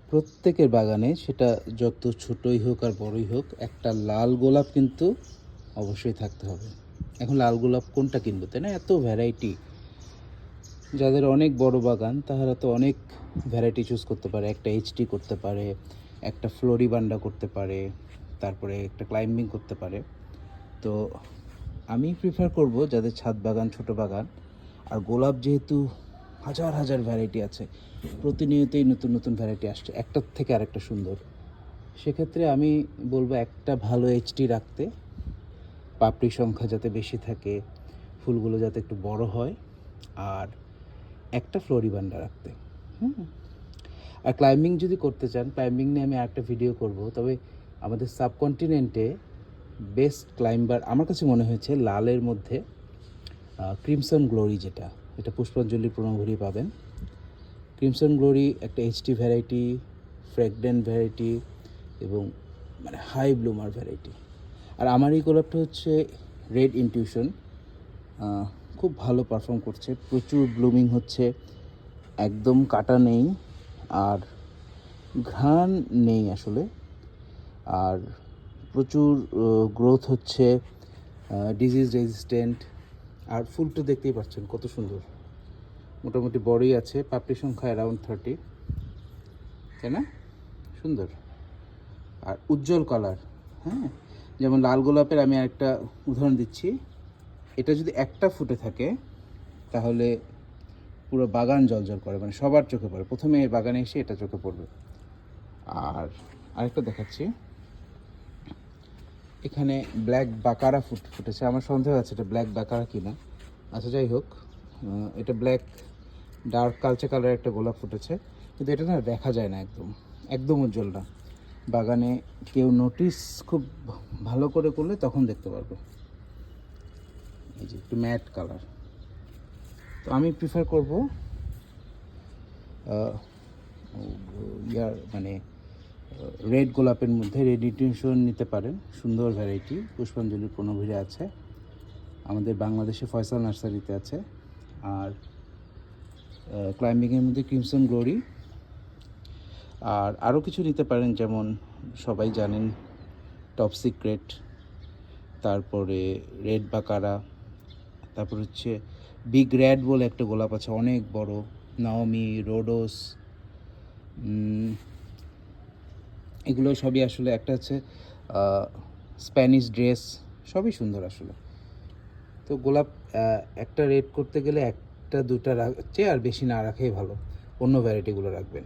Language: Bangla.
প্রত্যেকের বাগানে, সেটা যত ছোটই হোক আর বড়ই হোক, একটা লাল গোলাপ কিন্তু অবশ্যই থাকতে হবে। এখন লাল গোলাপ কোনটা কিনবো, তাই না? এত ভ্যারাইটি। যাদের অনেক বড় বাগান তারা তো অনেক ভ্যারাইটি চুজ করতে পারে। একটা এইচডি করতে পারে, একটা ফ্লোরিবান্ডা করতে পারে, তারপরে একটা ক্লাইম্বিং করতে পারে। তো আমি প্রিফার করব যাদের ছাদ বাগান, ছোট বাগান। আর গোলাপ যেহেতু হাজার হাজার ভ্যারাইটি আছে, প্রতিনিয়তই নতুন নতুন ভ্যারাইটি আসছে, একটার থেকে আরেকটা সুন্দর, সেক্ষেত্রে আমি বলবো একটা ভালো এইচডি রাখতে, পাপড়ি সংখ্যা যাতে বেশি থাকে, ফুলগুলো যাতে একটু বড় হয়, আর একটা ফ্লোরিবান্ডা রাখতে। হুম। আর ক্লাইম্বিং যদি করতে চান, ক্লাইম্বিং নিয়ে আমি আরেকটা ভিডিও করব। তবে আমাদের সাবকন্টিনেন্টে বেস্ট ক্লাইম্বার আমার কাছে মনে হয়েছে লালের মধ্যে ক্রিমসন গ্লোরি, এটা পুষ্পাঞ্জলি প্রণভূরি পাবেন। ক্রিমসন গ্লোরি একটা এইচডি ভ্যারাইটি, ফ্র্যাগনেন্ট ভ্যারাইটি এবং মানে হাই ব্লুমার ভ্যারাইটি। আর আমার এই গোলাপটা হচ্ছে রেড ইনটিউশন, খুব ভালো পারফর্ম করছে, প্রচুর ব্লুমিং হচ্ছে, একদম কাটা নেই, আর ঘ্রাণ নেই আসলে, আর প্রচুর গ্রোথ হচ্ছে, ডিজিজ রেজিস্ট্যান্ট। আর ফুলটা দেখতেই পাচ্ছেন কত সুন্দর, মোটামুটি বড়ই আছে, পাপড়ি সংখ্যা অ্যারাউন্ড 30, তাই না? সুন্দর আর উজ্জ্বল কালার। হ্যাঁ, যেমন লাল গোলাপের আমি একটা উদাহরণ দিচ্ছি, এটা যদি একটা ফুটে থাকে তাহলে পুরো বাগান জ্বলজ্বল করে, মানে সবার চোখে পড়ে, প্রথমে বাগানে এসে এটা চোখে পড়বে। আর আরেকটা দেখাচ্ছি, এখানে ব্ল্যাক বাকারা ফুটেছে, আমার সন্দেহ আছে এটা ব্ল্যাক বাকারা কিনা। আচ্ছা, যাই হোক, এটা ব্ল্যাক ডার্ক কালচে কালারের একটা গোলাপ ফুটেছে, কিন্তু এটা না দেখা যায় না, একদম একদম উজ্জ্বল না। বাগানে কেউ নোটিস খুব ভালো করে করলে তখন দেখতে পারবে। এই যে একটু ম্যাট কালার। তো আমি প্রিফার করব মানে রেড গোলাপের মধ্যে রেড ইনটিউশন নিতে পারেন, সুন্দর ভ্যারাইটি, পুষ্পাঞ্জলি প্রণভূরি আছে, আমাদের বাংলাদেশে ফয়সাল নার্সারিতে আছে। আর ক্লাইম্বিংয়ের মধ্যে ক্রিমসন গ্লোরি, আর আরও কিছু নিতে পারেন, যেমন সবাই জানেন টপ সিক্রেট, তারপরে রেড বাকারা, তারপর হচ্ছে বিগ রেড বলে একটা গোলাপ আছে অনেক বড়, নাওমি, রোডোস, এগুলো সবই আসলে, একটা হচ্ছে স্প্যানিশ ড্রেস, সবই সুন্দর আসলে। তো গোলাপ একটা রেড করতে গেলে একটা দুটা চেয়ে আর বেশি না রাখাই ভালো, অন্য ভ্যারাইটিগুলো রাখবেন।